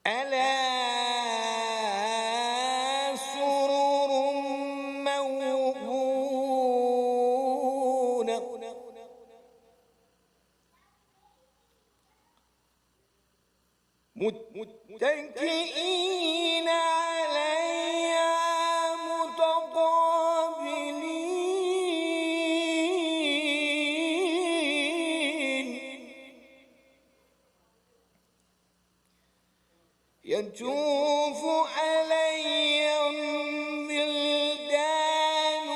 على سرر موضونة متكئين عليها متقابلين يطوف عليهم ولدان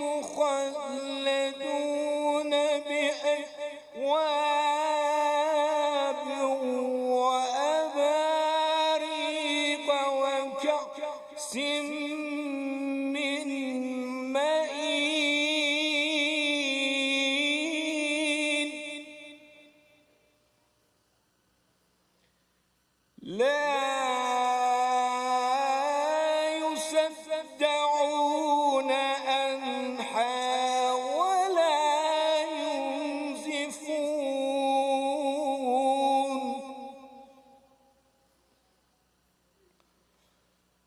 مخلدون بأكواب وأباريق وكأس من معين لا يصدعون عنها ولا ينزفون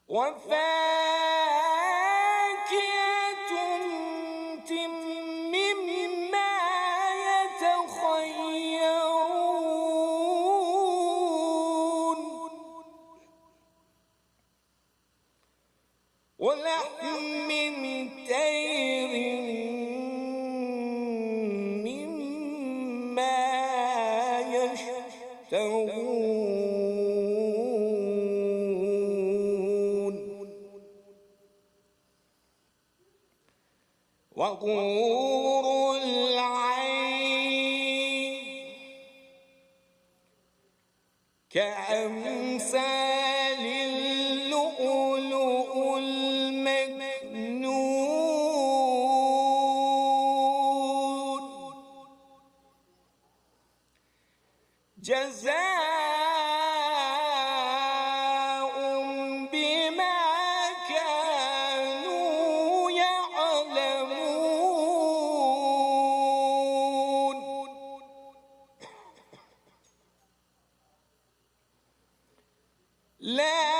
وفاكهة مما يتخيرون ولحم طير مما يشتهون وحور العين كأمثال اللؤلؤ المكنون جزاء بما كانوا يعلمون لا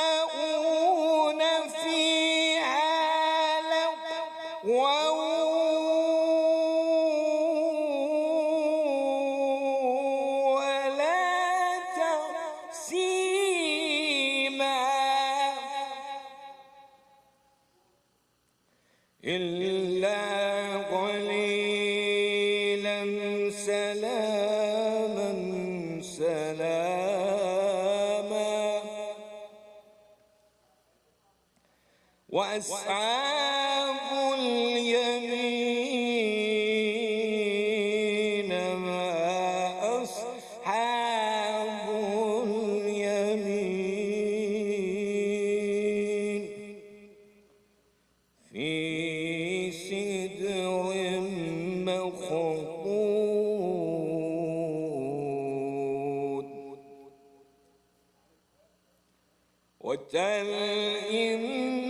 يسمعون فيها لغوا ولا تأثيما إلا قليلا سلاما سلاما وأصحاب اليمين ما أصحاب اليمين في سدر مخضود وتلء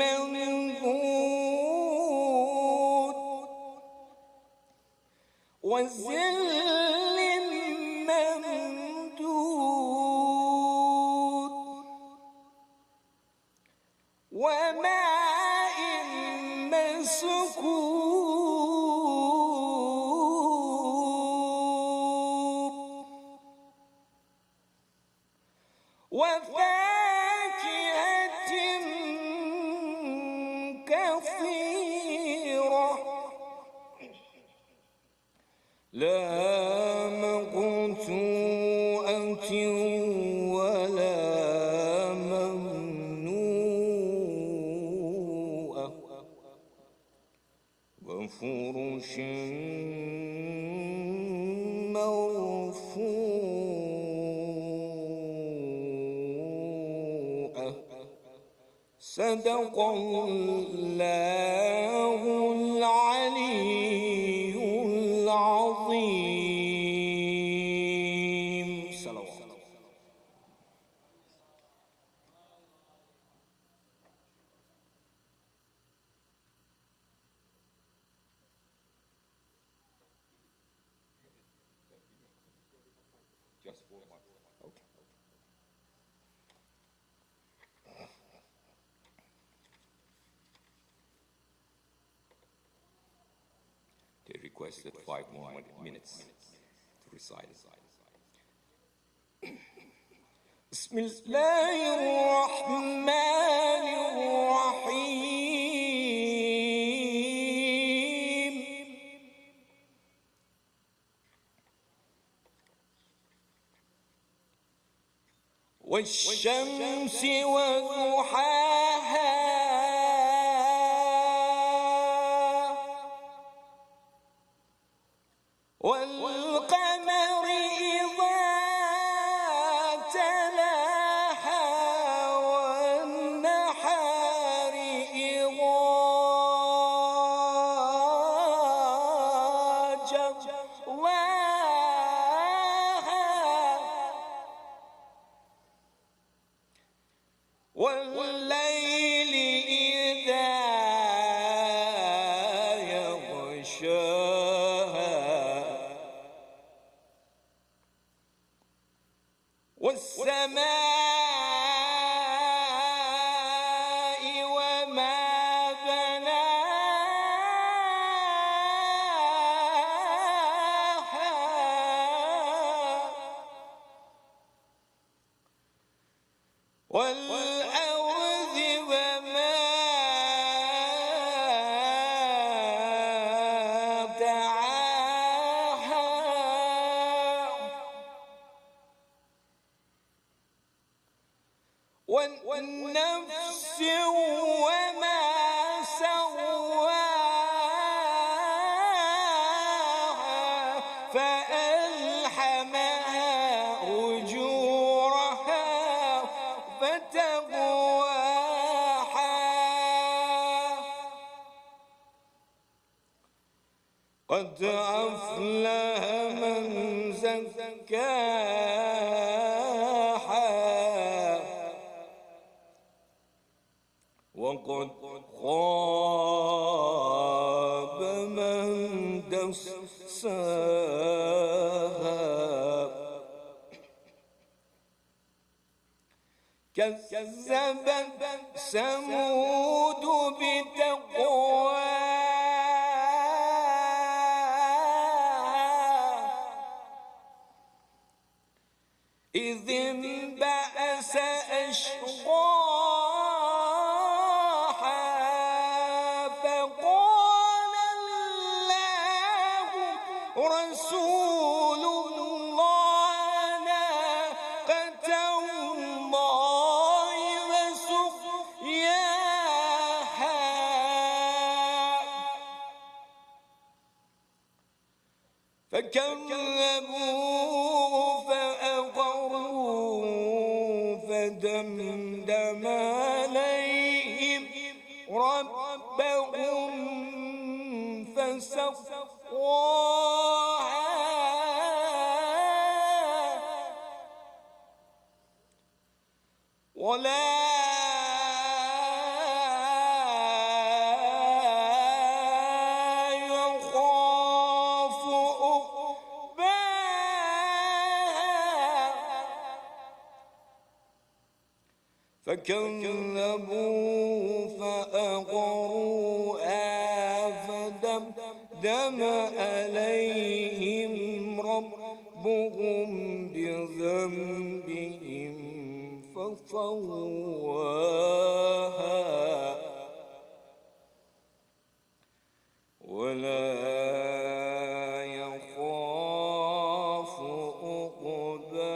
منضود وظل ممدود وماء مسكوب وفاكهة كثيرة لا مقطوعة ولا ممنوعة وفرش مرفوعة صدق الله العلي العظيم. صلوات. Just 4 months. Okay. requested 5 more minutes to recite it. بسم الله الرحمن الرحيم والشمس وضحاها والقمر إذا تلاها والنحار إذا جلاها والليل إذا يغشاها والسماء وما بناها والأرض وما دعاها والنفس وما سواها فألهمها فجورها فتقواها قد أفلح من زكاها وقد خاب من دساها كذبت ثمود بتقواها إذ انبعث أشقاها فقال الله رسول الله ناقة الله وسقياها فكذبوه فأقروا فدمدم عليهم ربهم فسواها ولا يخاف عقباها فكذبوا فأقروها فدمدم عليهم ربهم بذنبهم فسواها ولا يخاف عقباها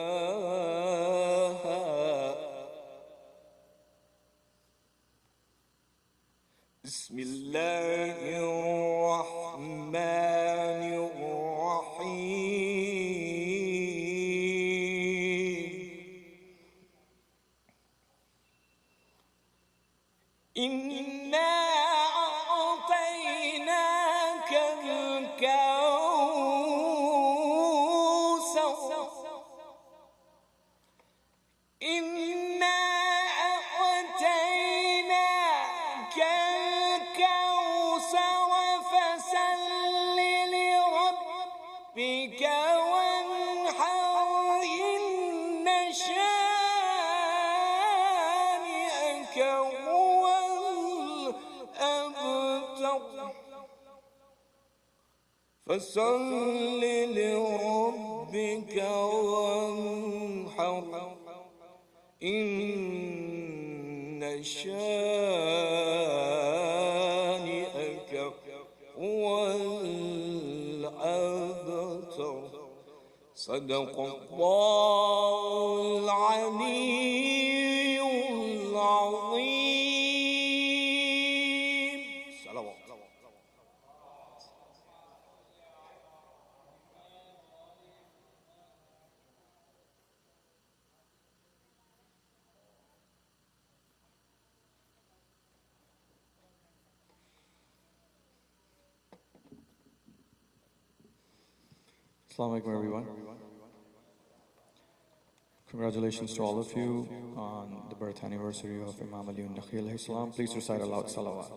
بسم الله الرحمن الرحيم إنا أعطيناك الكوثر إنا أعطيناك الكوثر فصل لربك وانحر إن شانئك هو الأبتر فصل لربك وانحر إن شانئك هو الأبتر صدق الله العلي العظيم. صلوات. Assalamu alaikum everyone. Congratulations to all of you on the birth anniversary of Imam Ali and Naqi alayhi salam. Please recite aloud salawat.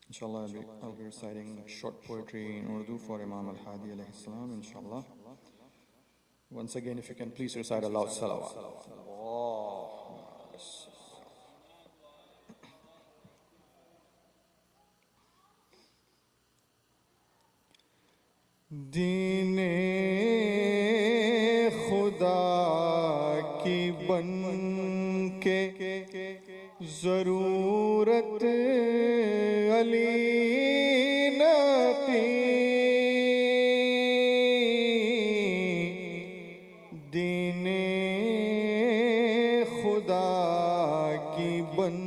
Inshallah, I'll be reciting short poetry in Urdu for Imam al-Hadi alayhi salam, inshallah. Once again, if you can please recite aloud salawat. دین خدا کی بن کے ضرورت علی نقی، دین خدا کی بن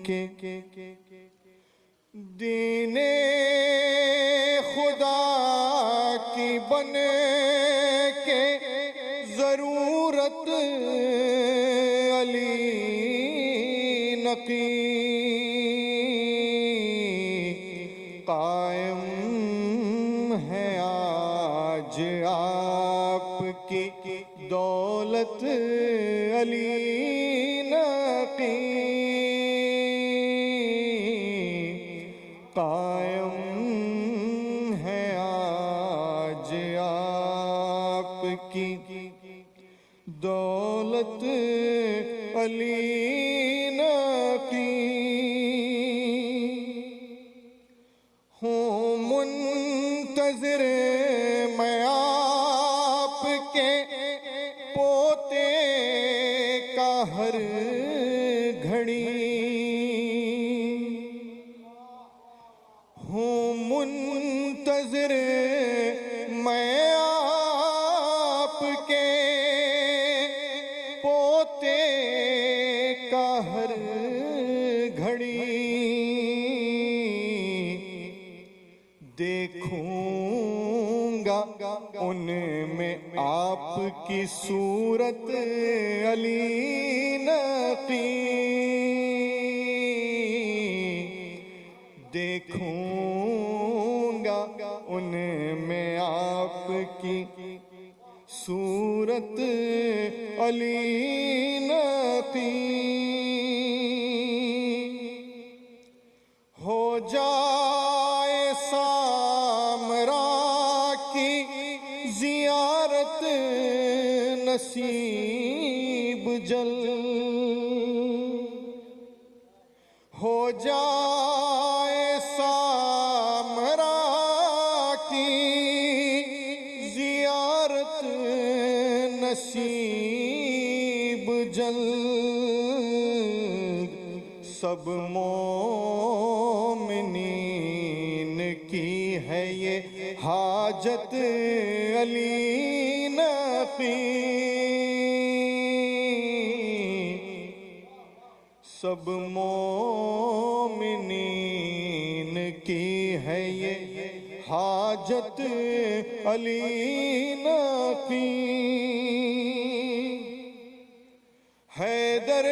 کے، دین بن کے ضرورت علی نقی، قائم ہے آج آپ کی دولت علی نقی، قائم کی دولت علی نقی، ہوں منتظر میں آپ کے پوتے کا ہر گھڑی، ہوں منتظر میں ہر گھڑی، دیکھوں گا ان میں آپ کی صورت علی نقی، دیکھوں گا ان میں آپ کی صورت علی نقی، ہو جائے سامرا کی زیارت نصیب جل، ہو جائے سامرا کی زیارت نصیب جلد، سب مومنین کی ہے یہ حاجت علی نقی، سب مومنین کی ہے یہ حاجت علی نقی، حیدر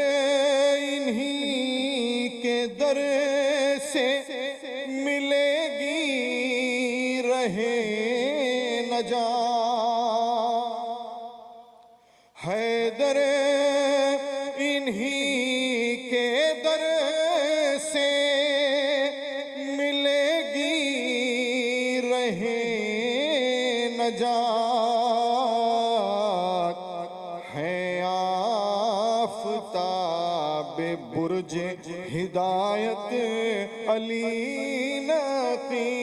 انہی کے در سے ملے گی رہے نجات، حیدر انہی کے در سے ملے گی رہے نجات، ہے آفتاب برج ہدایت علی نقی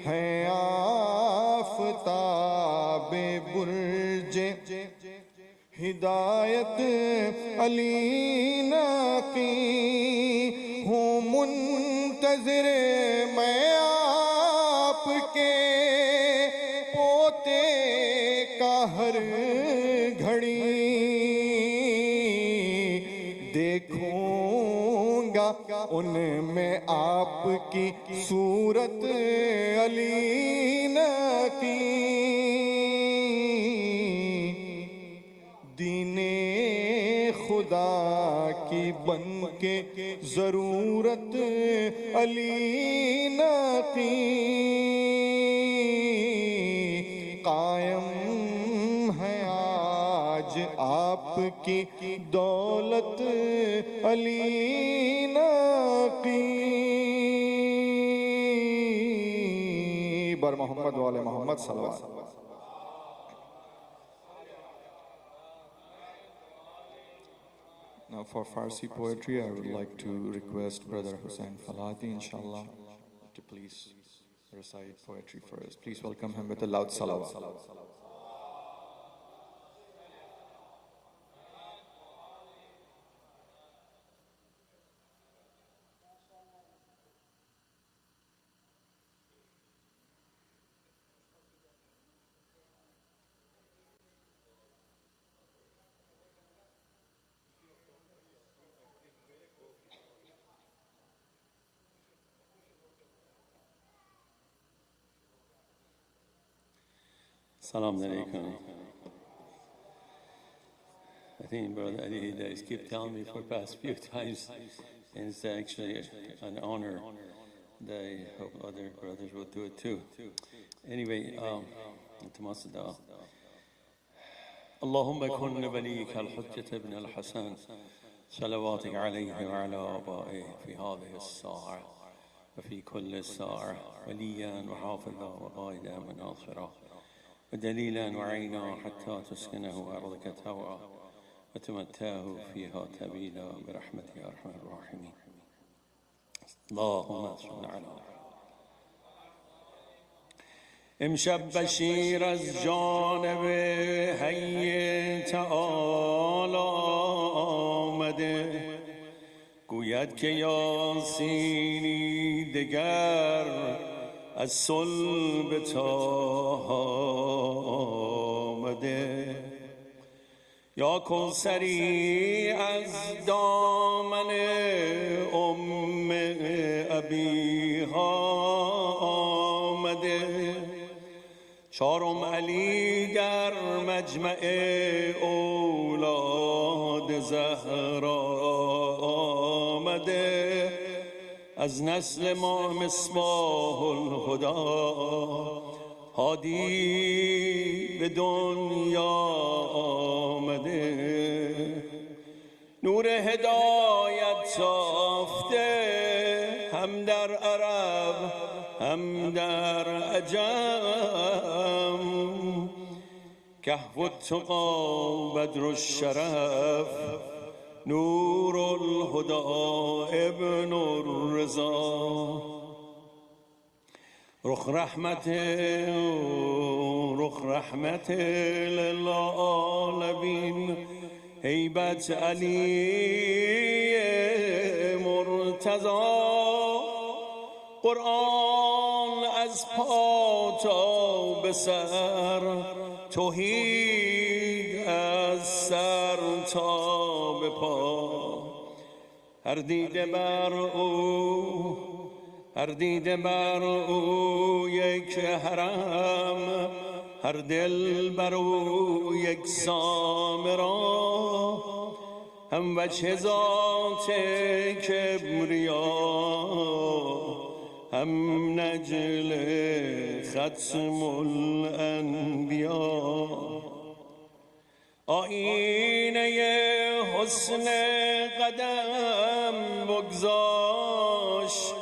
ہے آفتاب برج ہدایت علی نقی ہوں منتظر میں آپ کے پوتے کا ہر گھڑی دیکھوں گا ان میں آپ کی صورت علی نقی دین خدا کی بن کے ضرورت علی نقی قائم ہے آج آپ کی دولت علی نقی بر محمد وآل محمد صلوات. Now for Farsi poetry, I would like to request Brother Hussain Falati, inshallah, to please recite poetry for us. Please welcome him with a loud salawat. Salam alaikum. I think Brother Ali Days keep telling me for the past few times, and it's actually an honor that I hope other brothers will do it too. Anyway, اللهم كن وليك الحجة ابن الحسن صلواتك عليه وعلى آبائه في هذه الساعة وفي كل الساعة وليا وحافظا وقائدا وناصرا ودليلا وعينا حتى تسكنه أرضك طوعا وتمتعه فيها طويلا برحمتك يا أرحم الراحمين. اللهم صل على امشب بشیر از جانب حی تعالی آمده گوید که یاسینی دگر از صلب طه آمده یا کوثری از دامن ام ابیها آمده چارم علی در مجمع اولاد زهرا آمده از نسل ما مصباح الهدا هادی به دنیا آمده نور هدایت تافته هم در عرب هم در عجم کهف التقی بدر الشرف نور الهدا ابن الرضا رخ رحمت للعالمین هیبت علی مرتضی قرآن از پا تا به سر توحید از سر تا به پا هر دیده بر او یک حرم هر دل بر او یک سامرا هم وجه ذات کبریا هم نجل ختم الانبیا آینه حسن قدم بگذاشت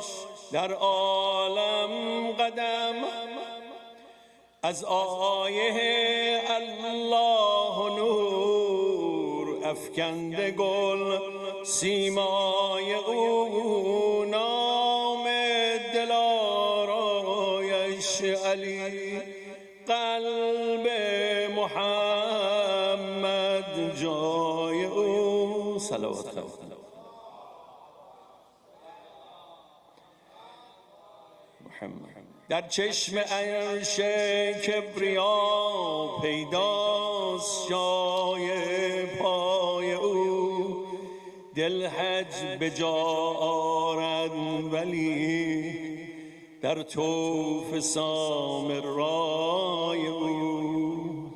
در عالم قدم از آیه الله نور افکنده گل سیمای او، نام دلارایش علی، قلب محمد جای او. صلوات خواهد در چشم عرش کبریا پیداست جای پای او، دل حج به جا آرد ولی در طوف سامرای او.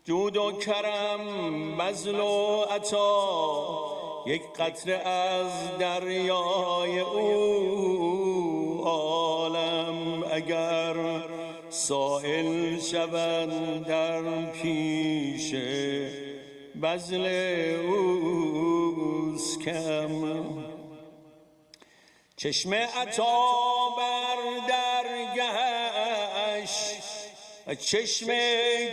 جود و کرم بذل و عطا یک قطره از دریای او، عالم اگر سائل شوند در پیش بذل اوست کم. چشم عطا بر درگهش، چشم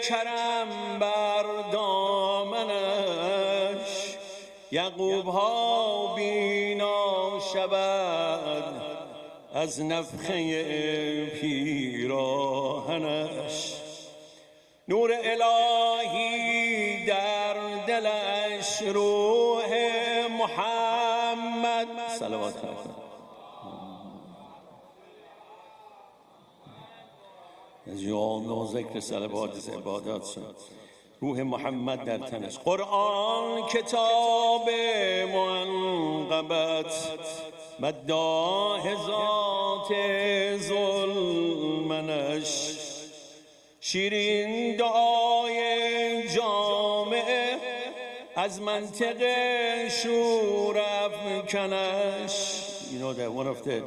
کرم بر دامنش، یعقوب ها بینا شود از نفخه پیراهنش. نور الهی در دلش، روح محمد صلوات خواهد از یاد و ذکر صلوات عبادات شد. روح محمد در تنش، قرآن کتاب منقبت، مداح ذات ظلمنش، شیرین دعای جامعه از منطق شور افکنش. You know that one of the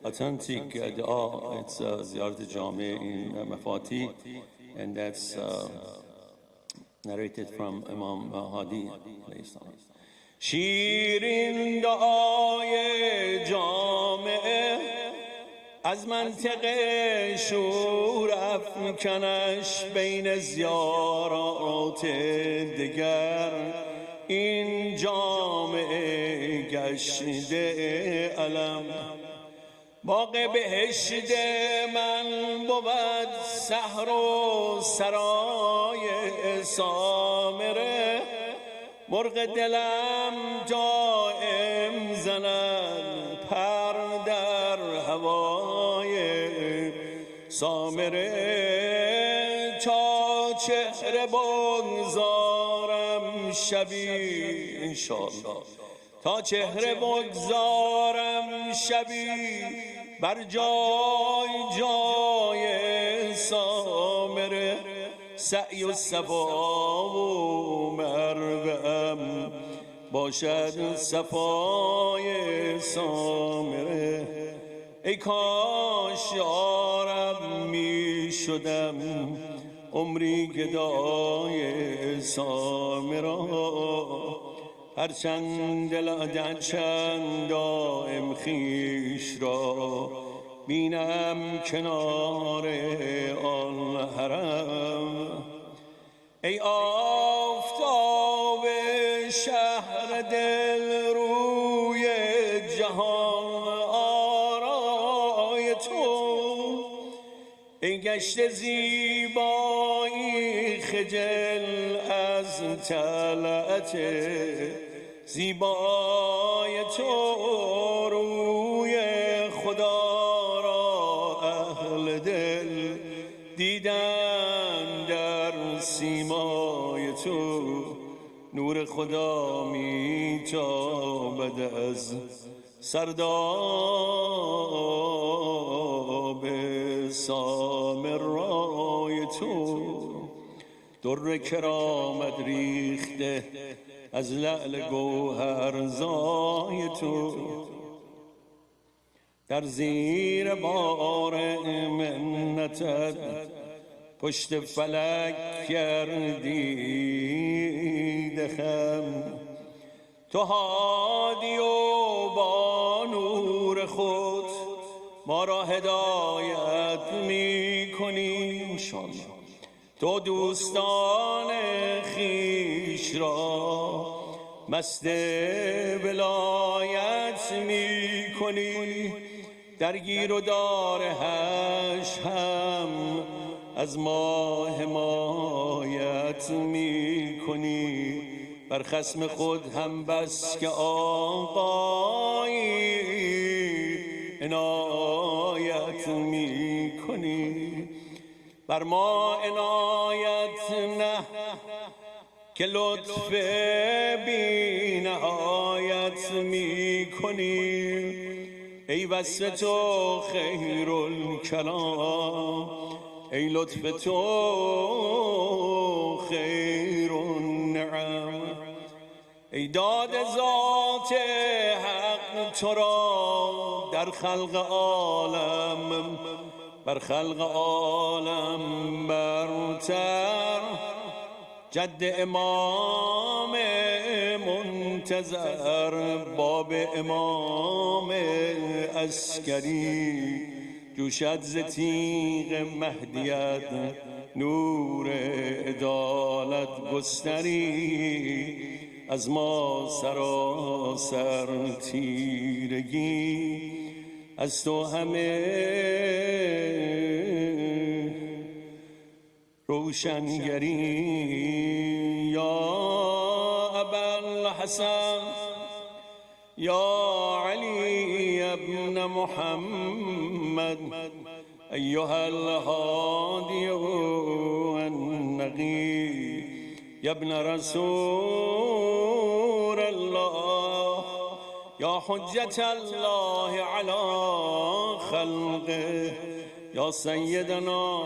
authentic dua, it's Ziyarat Jami in Mafati, and that's narrated from Imam Hadi. شیرین دعای جامعه از منطق شور افکنش، بین زیارات دگر این جامعه گشته علم. باغ بهشت من بود سحر و سرای سامره، مرغ دلم دائم زند پر در هوای سامره. تا چهره بگذارم شبی انشاءالله، تا چهره بگذارم شبی بر جای جای سامره. سعی و صفا و مروه‌ام باشد صفای سامره. ای کاش یارب می شدم عمری گدای سامره. هرچند دلم دائم خویش را بینم کنار آن حرم. ای آفتاب شهر دل روی جهان آرای تو، ای گشت زیبایی خجل از طلعت زیبای تو. روی خدا را اهل دل دیدن در سیمای تو، نور خدا میتابد از سرداب سامرای تو. در کرامت ریخته از لعل گوهرزای تو، در زیر بار منتت پشت فلک گردیده خم. تو هادی و با نور خود ما را هدایت می کنی انشاءالله. تو دوستان خویش را مست ولایت می کنی، در گیر و دارش هم از ما حمایت می کنی. بر خصم خود هم بس که آقایی عنایت می کنی، بر ما عنایت نه که لطف بی نهایت می کنی. ای وصف تو خیر الکلام، ای لطف تو خیر النعم، ای داد ذات حق تو را در خلق عالم، بر خلق عالم برتر. جد امام منتظر، باب امام عسکری، جوشد ز تیغ مهدیت نور عدالت گستری. از ما سراسر تیرگی، از تو همه روشنگری. یا ابوالحسن یا علی ابن محمد ایها الهادی النقی یا ابن رسول الله یا حجت الله علی خلقه یا سیدنا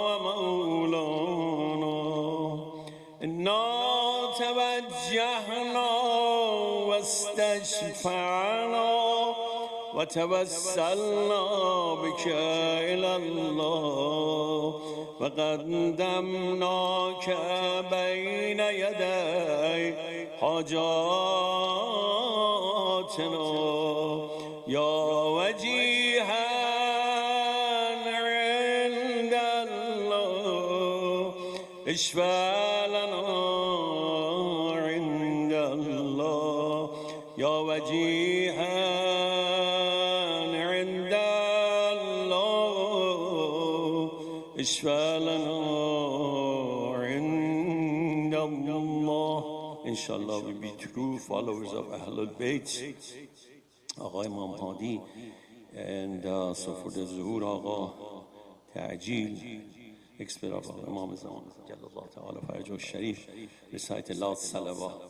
و مولانا. انا توجهنا و استشفعنا و توسلنا بك الى الله و قدمناك بین یدی حاجاتنا یا وجیها عند الله اشفع لنا عند الله یا وجیها عند الله اشفع لنا عند الله. Inshallah we be true followers of Ahlul Bayt, آقا امام هادی and صفور ظهور آقا تعجیل اکسپر آقا امام زمان جل الله تعالی فرجه الشریف. recite the last salawat.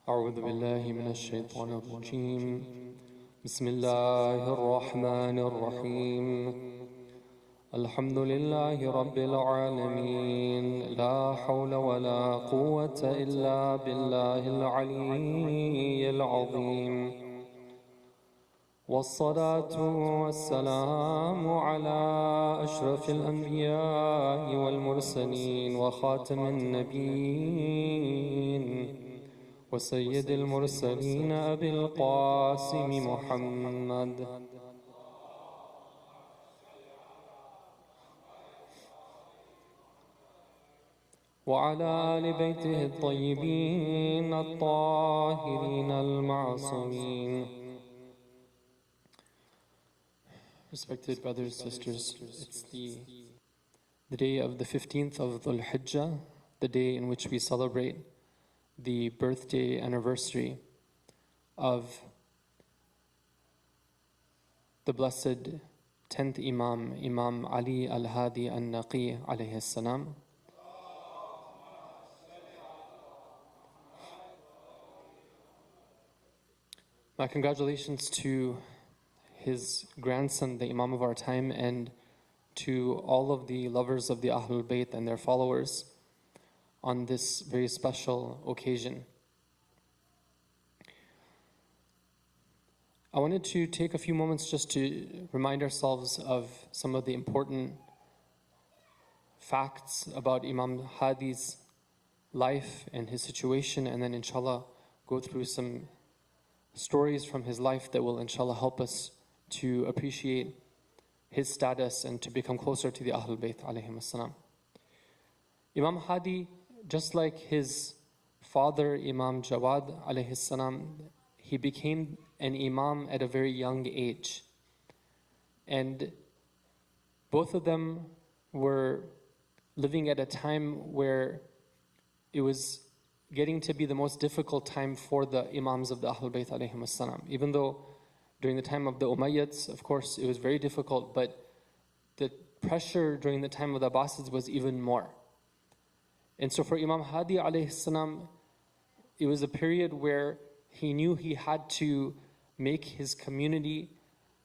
أعوذ بالله من الشيطان الرجيم. بسم الله الرحمن الرحيم. الحمد لله رب العالمين، لا حول ولا قوة إلا بالله العلي العظيم، والصلاة والسلام على أشرف الأنبياء والمرسلين وخاتم النبيين وسيد المرسلين أبي القاسم محمد وعلى آل بيته الطيبين الطاهرين المعصومين Respected brothers, sisters, it's the day of the 15th of Dhul Hijjah, the day in which we celebrate the birthday anniversary of the blessed 10th Imam, Imam Ali al-Hadi al-Naqi alayhi salam. My congratulations to his grandson, the Imam of our time, and to all of the lovers of the Ahlul Bayt and their followers on this very special occasion. I wanted to take a few moments just to remind ourselves of some of the important facts about Imam Hadi's life and his situation, and then inshallah go through some stories from his life that will inshallah help us to appreciate his status and to become closer to the Ahlul Bayt alayhim as-salam. Imam Hadi, just like his father Imam Jawad alayhi salam, he became an Imam at a very young age. And both of them were living at a time where it was getting to be the most difficult time for the Imams of the Ahlul Bayt alayhim as-salam. Even though during the time of the Umayyads, of course, it was very difficult, but the pressure during the time of the Abbasids was even more. And so for Imam Hadi alayhi salam, it was a period where he knew he had to make his community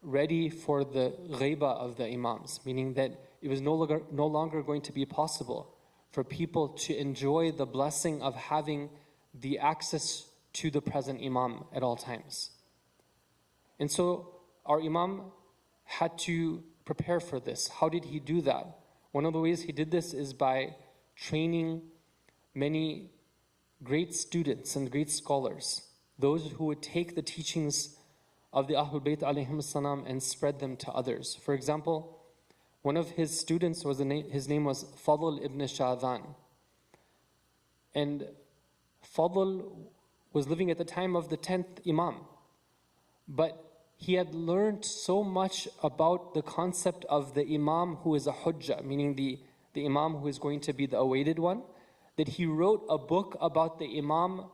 ready for the ghaiba of the Imams, meaning that it was no longer going to be possible for people to enjoy the blessing of having the access to the present Imam at all times. And so our Imam had to prepare for this. How did he do that? One of the ways he did this is by training many great students and great scholars, those who would take the teachings of the Ahlul Bayt alayhim salam and spread them to others. For example, one of his students, his name was Fadl ibn Shadhan. And Fadl was living at the time of the 10th Imam. But he had learned so much about the concept of the Imam who is a Hujjah, meaning the Imam who is going to be the awaited one, that he wrote a book about the Imam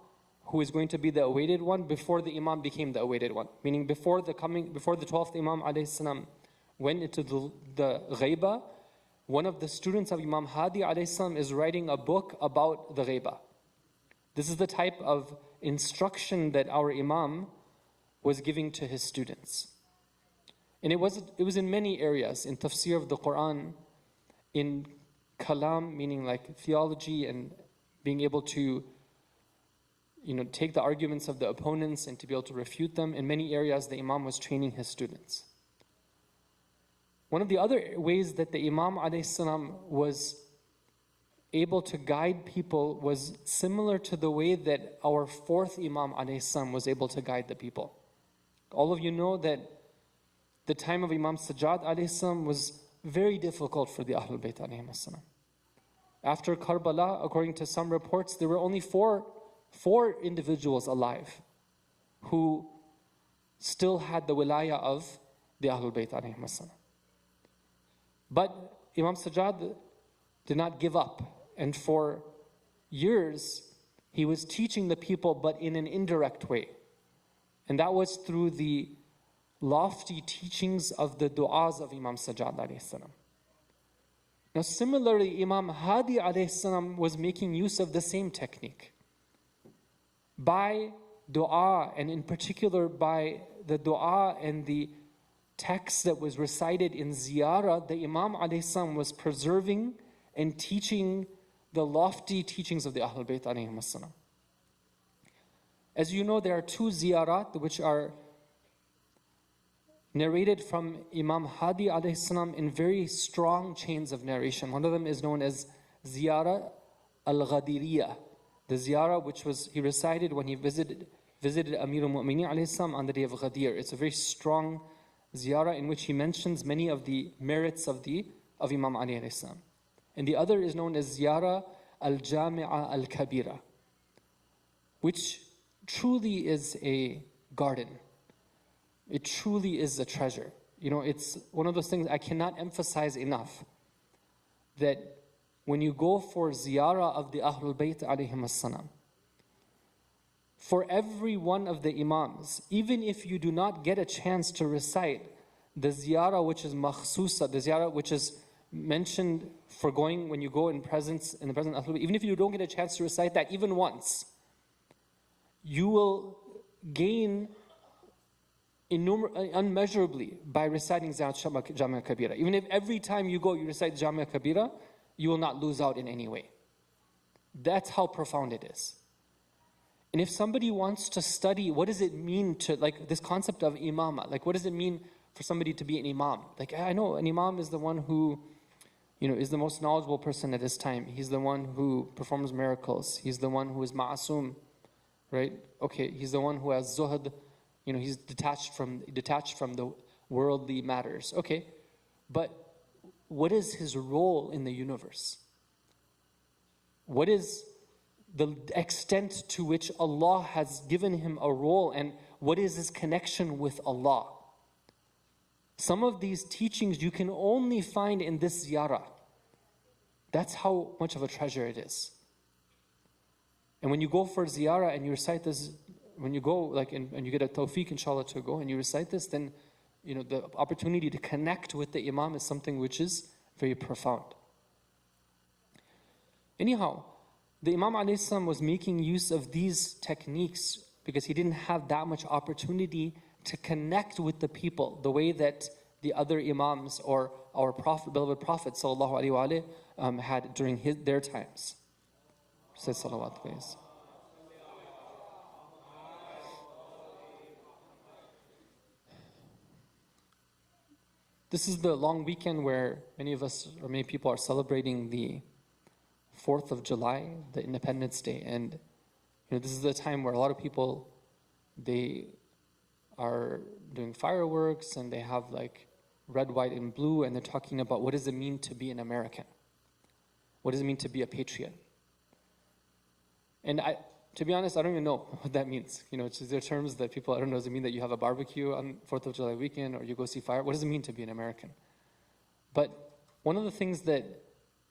who is going to be the awaited one before the Imam became the awaited one. Meaning before the 12th Imam alayhi salam went into the ghaiba, one of the students of Imam Hadi alayhi salam is writing a book about the ghaiba. This is the type of instruction that our Imam was giving to his students. And it was in many areas, in tafsir of the Quran, in kalam, meaning like theology and being able to take the arguments of the opponents and to be able to refute them. In many areas, the Imam was training his students. One of the other ways that the Imam ﷺ was able to guide people was similar to the way that our fourth Imam ﷺ was able to guide the people. All of you know that the time of Imam Sajjad ﷺ was very difficult for the Ahlul Bayt ﷺ. After Karbala, according to some reports, there were only four individuals alive who still had the wilayah of the Ahlul Bayt ﷺ. But Imam Sajjad did not give up, and for years he was teaching the people, but in an indirect way. And that was through the lofty teachings of the du'as of Imam Sajjad alayhi salam. Now similarly, Imam Hadi alayhi salam was making use of the same technique. By dua, and in particular by the dua and the text that was recited in ziyarah, the Imam alayhi salam was preserving and teaching the lofty teachings of the Ahlul Bayt alayhim salam. As you know, there are two ziyarat which are narrated from Imam Hadi alayhi salam in very strong chains of narration. One of them is known as Ziyarah al-Ghadiriyah, the ziyarah which he recited when he visited Amir al-Mu'mineen alayhi salam on the day of Ghadir. It's a very strong ziyarah in which he mentions many of the merits of Imam Ali alayhi salam. And the other is known as Ziyarah al-Jami'ah al-Kabira, which truly is a garden. It truly is a treasure. it's one of those things I cannot emphasize enough, that when you go for ziyarah of the Ahlul Bayt alayhim as-salam, for every one of the Imams, even if you do not get a chance to recite the ziyarah which is makhsusa, the ziyarah which is mentioned for going when you go in the presence of Ahlul Bayt, even if you don't get a chance to recite that even once, you will gain unmeasurably by reciting Jamia Kabira. Even if every time you go you recite Jamia Kabira, you will not lose out in any way. That's how profound it is. And if somebody wants to study, what does it mean to, like, this concept of imama, like, what does it mean for somebody to be an imam? Like, I know an imam is the one who, is the most knowledgeable person at his time. He's the one who performs miracles. He's the one who is ma'asum, right? Okay, he's the one who has zuhd, he's detached from the worldly matters. Okay, but what is his role in the universe? What is the extent to which Allah has given him a role, and what is his connection with Allah? Some of these teachings you can only find in this ziyarah. That's how much of a treasure it is. And when you go for ziyarah and you recite this, when you go, and you get a tawfiq inshallah to go and you recite this, then the opportunity to connect with the Imam is something which is very profound. Anyhow, the Imam ﷺ was making use of these techniques because he didn't have that much opportunity to connect with the people the way that the other Imams or our beloved Prophet ﷺ had during their times. Say salawat, please. This is the long weekend where many of us, or many people, are celebrating the 4th of July, the Independence Day. And this is the time where a lot of people, they are doing fireworks and they have like red, white, and blue, and they're talking about what does it mean to be an American? What does it mean to be a patriot? And to be honest, I don't even know what that means. It's just their terms that people, I don't know, does it mean that you have a barbecue on 4th of July weekend or you go see fire? What does it mean to be an American? But one of the things that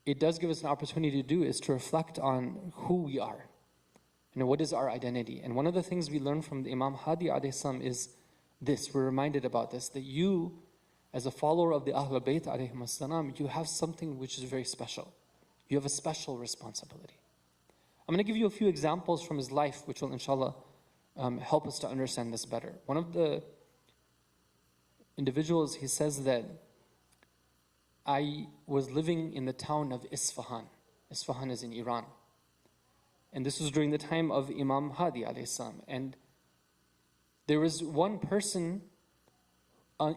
it does give us an opportunity to do is to reflect on who we are. What is our identity? And one of the things we learn from the Imam Hadi alayhi salam is this, we're reminded about this, that you, as a follower of the Ahlul Bayt alayhim as-salam, you have something which is very special. You have a special responsibility. I'm going to give you a few examples from his life which will inshallah help us to understand this better. One of the individuals, he says that I was living in the town of Isfahan. Isfahan is in Iran. And this was during the time of Imam Hadi alayhi salam. And there was one person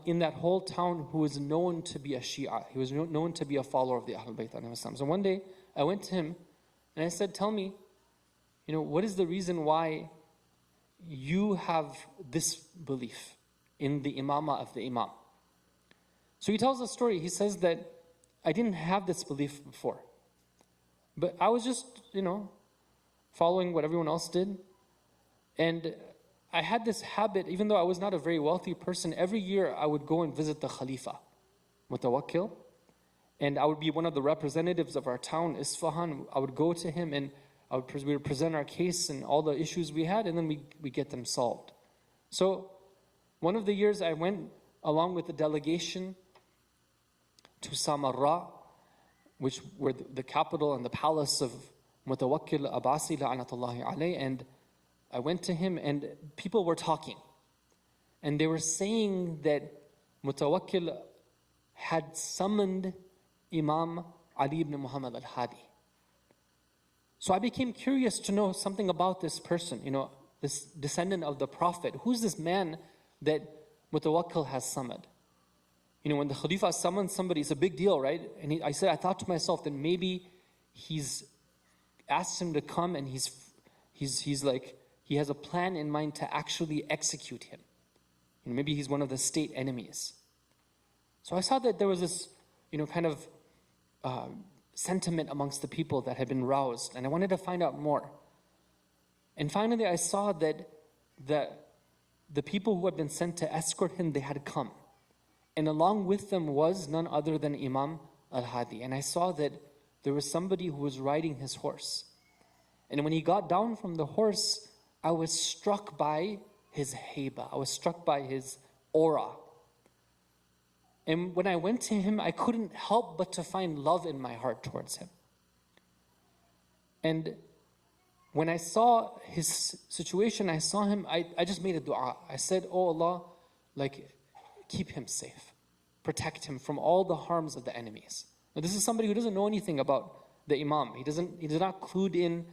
in that whole town who was known to be a Shia. He was known to be a follower of the Ahlul Bayt alayhi salam. So one day I went to him and I said, tell me, what is the reason why you have this belief in the imamah of the Imam? So he tells a story. He says that I didn't have this belief before. But I was just, following what everyone else did. And I had this habit, even though I was not a very wealthy person, every year I would go and visit the Khalifa, Mutawakkil. And I would be one of the representatives of our town, Isfahan. I would go to him and we would present our case and all the issues we had, and then we get them solved. So one of the years I went along with the delegation to Samarra, which were the capital and the palace of Mutawakkil Abbasi la'anatullahi alayh, and I went to him and people were talking. And they were saying that Mutawakkil had summoned Imam Ali ibn Muhammad al-Hadi. So I became curious to know something about this person, this descendant of the Prophet. Who's this man that Mutawakkil has summoned? When the Khalifa summons somebody, it's a big deal, right? And I thought to myself that maybe he's asked him to come and he's like, he has a plan in mind to actually execute him. Maybe he's one of the state enemies. So I saw that there was this, kind of sentiment amongst the people that had been roused, and I wanted to find out more. And finally I saw that the people who had been sent to escort him, they had come. And along with them was none other than Imam al-Hadi. And I saw that there was somebody who was riding his horse. And when he got down from the horse, I was struck by his haiba. I was struck by his aura. And when I went to him, I couldn't help but to find love in my heart towards him. And when I saw his situation, I saw him, I just made a dua. I said, oh Allah, keep him safe. Protect him from all the harms of the enemies. Now this is somebody who doesn't know anything about the Imam. He's not clued in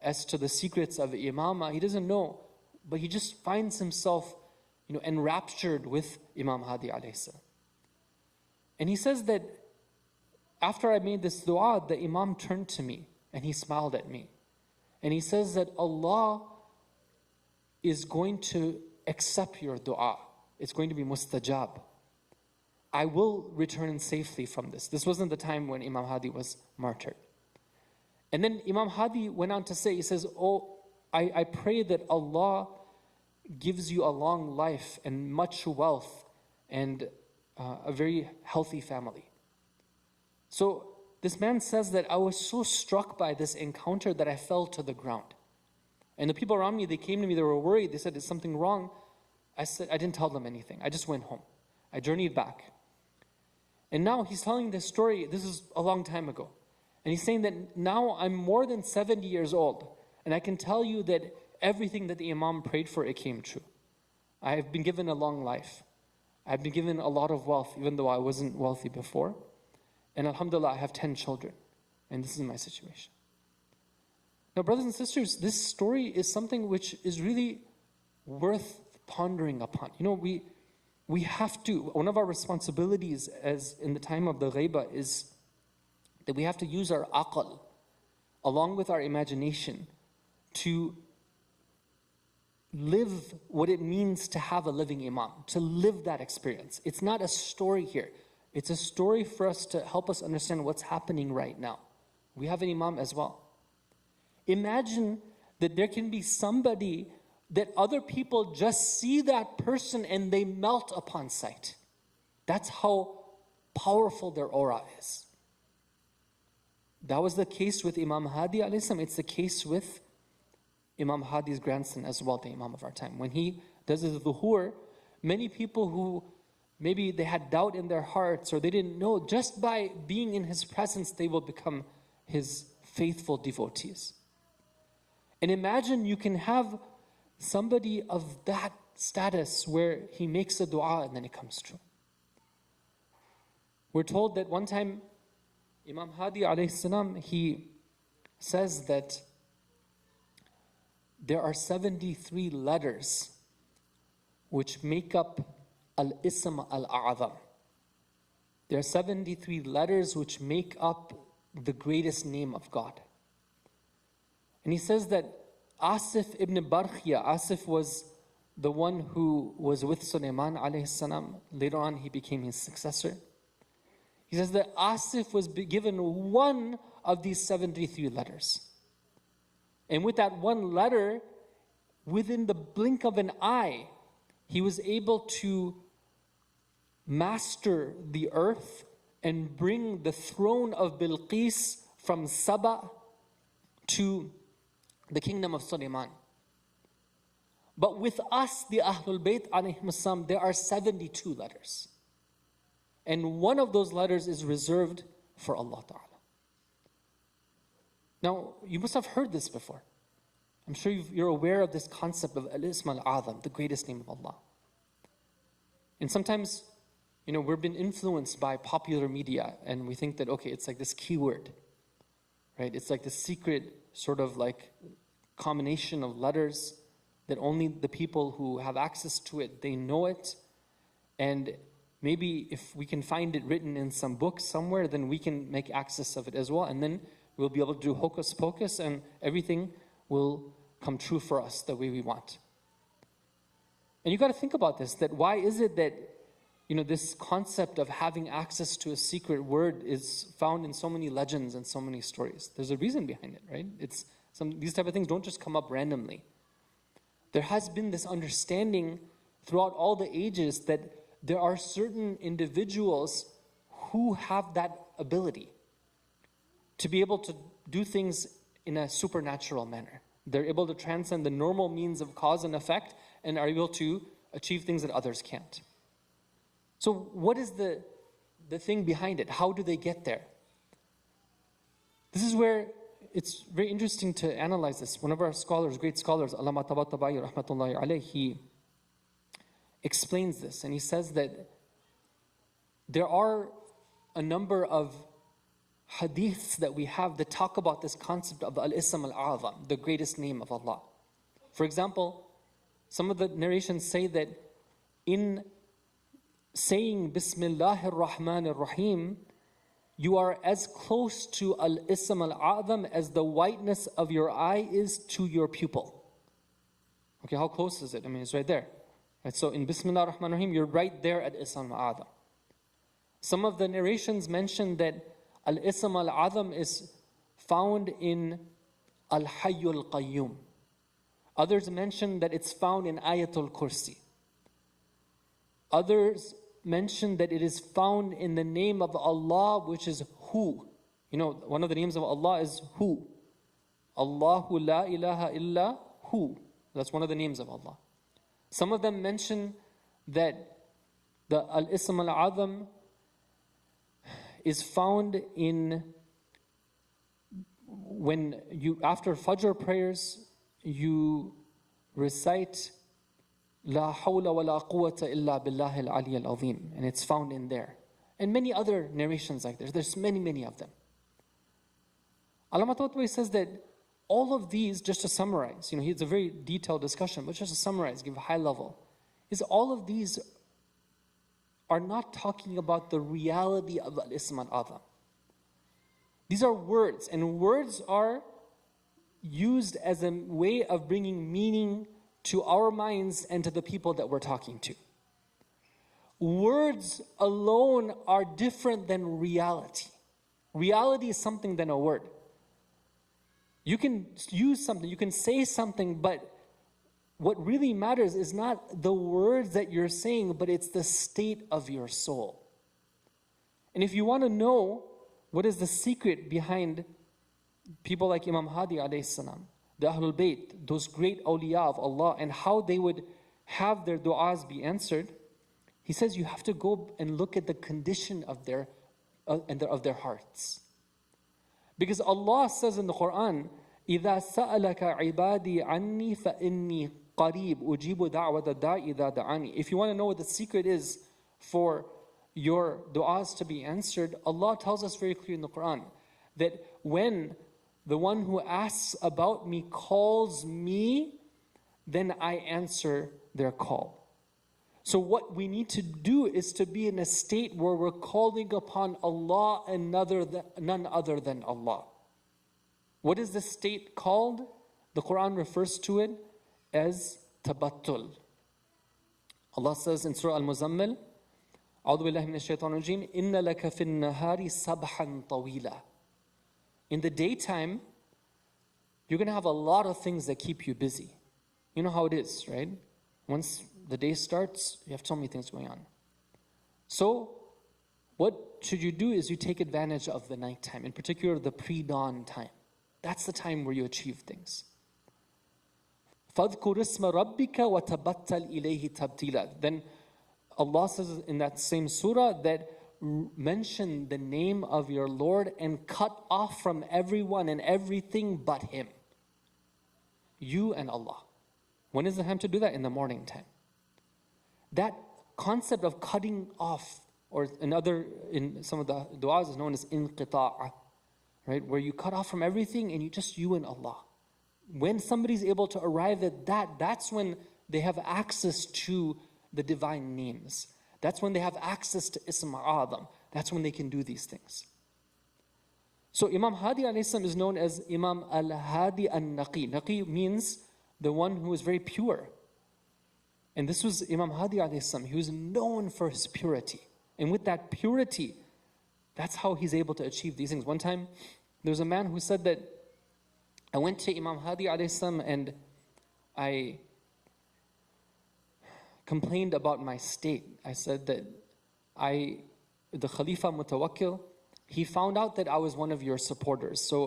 as to the secrets of the Imamah. He doesn't know. But he just finds himself, enraptured with Imam Hadi alayhi salam. And he says that after I made this dua, the Imam turned to me and he smiled at me. And he says that Allah is going to accept your dua. It's going to be mustajab. I will return safely from this. This wasn't the time when Imam Hadi was martyred. And then Imam Hadi went on to say, he says, oh, I pray that Allah gives you a long life and much wealth and a very healthy family. So this man says that I was so struck by this encounter that I fell to the ground. And the people around me, they came to me, they were worried. They said, is something wrong? I said, I didn't tell them anything. I just went home. I journeyed back. And now he's telling this story, this is a long time ago. And he's saying that now I'm more than 70 years old. And I can tell you that everything that the Imam prayed for, it came true. I have been given a long life. I've been given a lot of wealth, even though I wasn't wealthy before. And alhamdulillah, I have 10 children. And this is my situation. Now, brothers and sisters, this story is something which is really worth pondering upon. We have to, one of our responsibilities as in the time of the ghaiba is that we have to use our aql along with our imagination to live what it means to have a living Imam, to live that experience. It's not a story here. It's a story for us to help us understand what's happening right now. We have an Imam as well. Imagine that there can be somebody that other people just see that person and they melt upon sight. That's how powerful their aura is. That was the case with Imam Hadi alayhi salam. It's the case with Imam Hadi's grandson as well, the Imam of our time. When he does his dhuhur, many people who maybe they had doubt in their hearts or they didn't know, just by being in his presence, they will become his faithful devotees. And imagine you can have somebody of that status where he makes a dua and then it comes true. We're told that one time Imam Hadi alayhi salam, he says that there are 73 letters which make up al-ism al-a'zam. There are 73 letters which make up the greatest name of God. And he says that Asif ibn Barkhia, Asif was the one who was with Sulaiman alayhi salam. Later on he became his successor. He says that Asif was given one of these 73 letters. And with that one letter, within the blink of an eye, he was able to master the earth and bring the throne of Bilqis from Saba to the kingdom of Sulaiman. But with us, the Ahlul Bayt alayhim salam, there are 72 letters. And one of those letters is reserved for Allah Ta'ala. Now, you must have heard this before. I'm sure you're aware of this concept of Al-Ism Al-Azam, the greatest name of Allah. And sometimes, we've been influenced by popular media and we think that, okay, it's like this keyword, right? It's like the secret sort of like combination of letters that only the people who have access to it, they know it. And maybe if we can find it written in some book somewhere, then we can make access of it as well. And then we'll be able to do hocus pocus and everything will come true for us the way we want. And you got to think about this, that why is it that, this concept of having access to a secret word is found in so many legends and so many stories? There's a reason behind it, right? These type of things don't just come up randomly. There has been this understanding throughout all the ages that there are certain individuals who have that ability to be able to do things in a supernatural manner. They're able to transcend the normal means of cause and effect and are able to achieve things that others can't. So what is the thing behind it? How do they get there? This is where it's very interesting to analyze this. One of our scholars, great scholars, Allama Tabatabai rahmatullahi alayhi, he explains this, and he says that there are a number of hadiths that we have that talk about this concept of al-ism al-azam, the greatest name of Allah. For example, some of the narrations say that in saying Bismillahir Rahmanir Rahim, you are as close to al-ism al-azam as the whiteness of your eye is to your pupil. Okay, how close is it? I mean, it's right there. Right, so in Bismillah ar-Rahman ar-Rahim, you're right there at Ism al-Azam. Some of the narrations mention that al-Ism al-Azam is found in al-Hayyul Qayyum. Others mention that it's found in Ayatul Kursi. Others mention that it is found in the name of Allah, which is Hu. You know, one of the names of Allah is Hu. Allahu la ilaha illa Hu. That's one of the names of Allah. Some of them mention that the al-Ism al-Azam is found in when you, after Fajr prayers, you recite La hawla wa la quwwata illa billahi al-ali al-azim, and it's found in there. And many other narrations like this. There's many of them. Allama Tabatabai says that all of these, just to summarize, it's a very detailed discussion, but just to summarize, give a high level, is all of these are not talking about the reality of al-Ism al-Azam. These are words, and words are used as a way of bringing meaning to our minds and to the people that we're talking to. Words alone are different than reality. Reality is something than a word. You can use something, you can say something, but what really matters is not the words that you're saying, but it's the state of your soul. And if you want to know what is the secret behind people like Imam Hadi alayhi salam, the Ahlul Bayt, those great awliya of Allah, and how they would have their du'as be answered, he says you have to go and look at the condition of their hearts. Because Allah says in the Quran, إِذَا سَأَلَكَ عِبَادِي عَنِّي فَإِنِّي قَرِيبٌ أُجِيبُ دَعْوَةَ الدَّاعِ إِذَا دَعَانِي. If you want to know what the secret is for your du'as to be answered, Allah tells us very clearly in the Quran that when the one who asks about me calls me, then I answer their call. So what we need to do is to be in a state where we're calling upon Allah and none other than Allah. What is this state called? The Quran refers to it as tabattul. Allah says in Surah Al-Muzammil, أعوذ بالله من الشيطان الرجيم إن لك في النهار سبحا طويلا. In the daytime, you're going to have a lot of things that keep you busy. You know how it is, right? Once the day starts, you have so many things going on. So, what should you do is you take advantage of the nighttime, in particular the pre-dawn time. That's the time where you achieve things. فَاذْكُرِ اسْمَ رَبِّكَ وَتَبَتَّلْ إِلَيْهِ تَبْتِيلًا. Then Allah says in that same surah that mention the name of your Lord and cut off from everyone and everything but Him. You and Allah. When is the time to do that? In the morning time. That concept of cutting off, or in some of the du'as is known as inqita'a, right? Where you cut off from everything and you and Allah. When somebody's able to arrive at that, that's when they have access to the divine names. That's when they have access to Ism al-Azam. That's when they can do these things. So Imam Hadi alayhi salam is known as Imam al-Hadi al-Naqi. Naqi means the one who is very pure. And this was Imam Hadi alayhi salam. He was known for his purity. And with that purity, that's how he's able to achieve these things. One time, there was a man who said that, I went to Imam Hadi alayhi salam and I complained about my state. I said that the Khalifa Mutawakkil, he found out that I was one of your supporters. So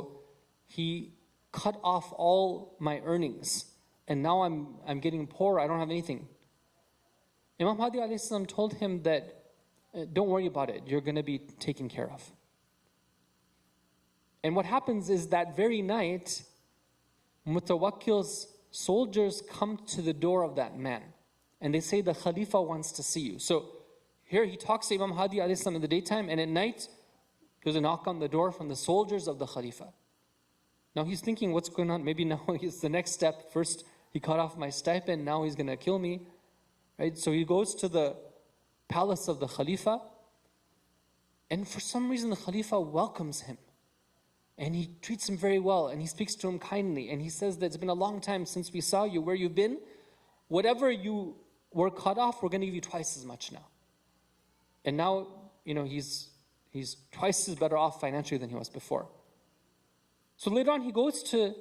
he cut off all my earnings. And now I'm getting poor, I don't have anything. Imam Hadi alayhi salam told him that, don't worry about it, you're going to be taken care of. And what happens is that very night, Mutawakkil's soldiers come to the door of that man. And they say, the Khalifa wants to see you. So here he talks to Imam Hadi alayhi salam in the daytime, and at night, there's a knock on the door from the soldiers of the Khalifa. Now he's thinking, what's going on? Maybe now it's the next step. First, he cut off my stipend, now he's going to kill me. Right? So he goes to the palace of the Khalifa, and for some reason the Khalifa welcomes him. And he treats him very well, and he speaks to him kindly, and he says that it's been a long time since we saw you, where you've been. Whatever you were cut off, we're going to give you twice as much now. And now, he's twice as better off financially than he was before. So later on, he goes to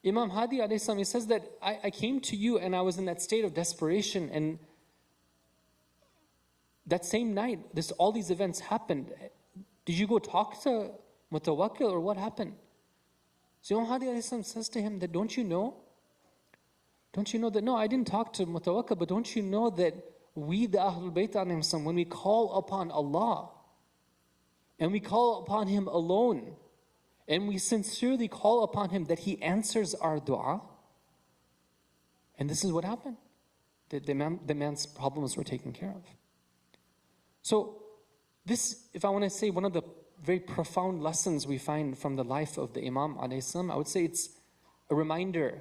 Imam Hadi alayhi salam. He says that I came to you and I was in that state of desperation, and that same night, all these events happened. Did you go talk to Mutawakkil, or what happened? So Imam Hadi alayhi salam says to him that, don't you know that, no, I didn't talk to Mutawakkil, but don't you know that we, the Ahlul Bayt alayhim salam, when we call upon Allah, and we call upon Him alone, and we sincerely call upon Him, that He answers our dua? And this is what happened. The man's problems were taken care of. So this, if I want to say one of the very profound lessons we find from the life of the Imam alayhi salam, I would say it's a reminder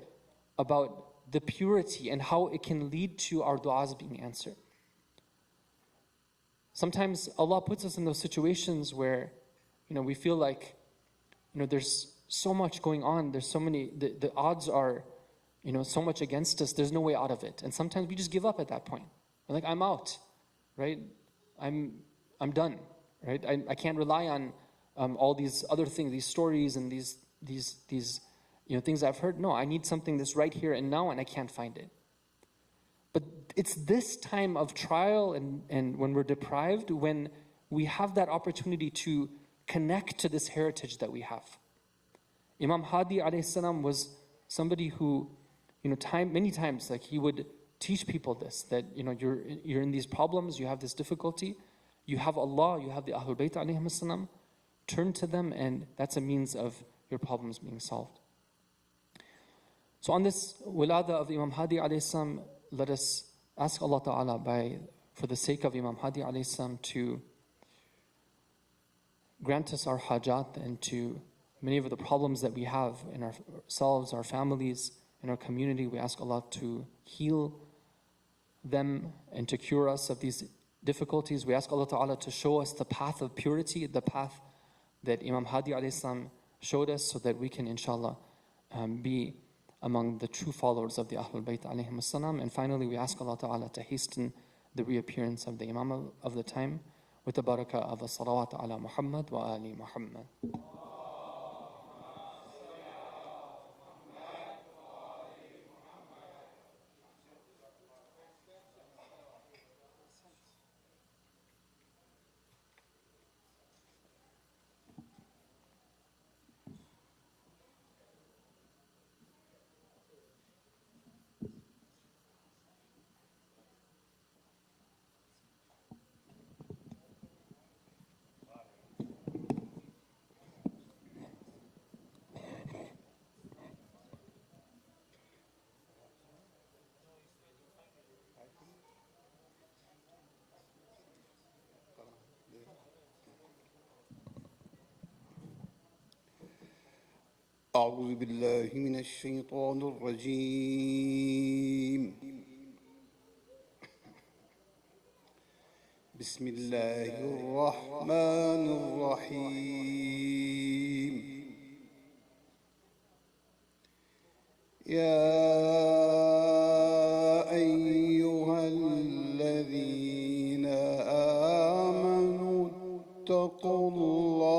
about the purity and how it can lead to our du'as being answered. Sometimes Allah puts us in those situations where, we feel like, there's so much going on, there's so many, the odds are, so much against us, there's no way out of it. And sometimes we just give up at that point. We're like, I'm out, right? I'm done, right? I can't rely on all these other things, these stories and these things I've heard. No, I need something that's right here and now, and I can't find it. But it's this time of trial and when we're deprived, when we have that opportunity to connect to this heritage that we have. Imam Hadi alayhi salam was somebody who, many times, like, he would teach people this, that you're in these problems, you have this difficulty, you have Allah, you have the Ahlul Bayt alayhim salam, turn to them, and that's a means of your problems being solved. So on this wilada of Imam Hadi alayhi salam, let us ask Allah Ta'ala for the sake of Imam Hadi alayhi salam to grant us our hajat, and to many of the problems that we have in ourselves, our families, in our community. We ask Allah to heal them and to cure us of these difficulties. We ask Allah Ta'ala to show us the path of purity, the path that Imam Hadi alayhi salam showed us, so that we can, inshallah, be among the true followers of the Ahlul Bayt alayhim salam. And finally, we ask Allah Ta'ala to hasten the reappearance of the Imam of the time with the barakah of the salawat ala Muhammad wa ali Muhammad. أعوذ بالله من الشيطان الرجيم بسم الله الرحمن الرحيم يا أيها الذين آمنوا اتقوا الله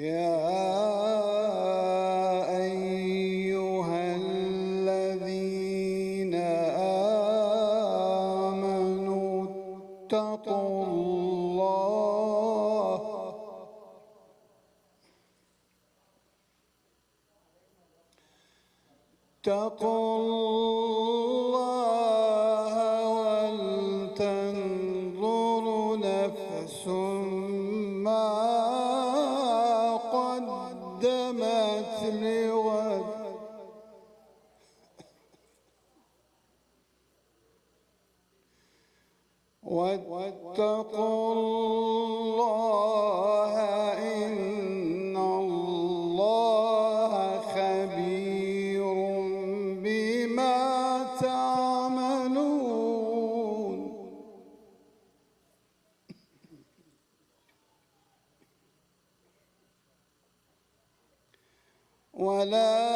يا واتقوا الله اتقوا الله ولتنظر نفس ما قدمت لغد واتقوا الله إن الله خبير بما تعملون ولا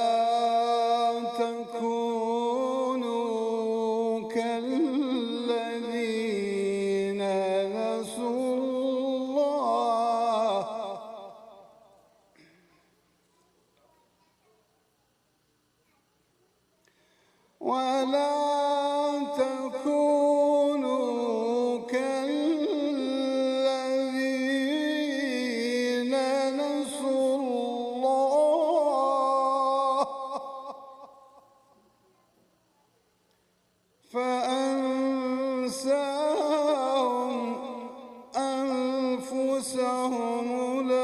تكونوا كالذين نسوا الله ولا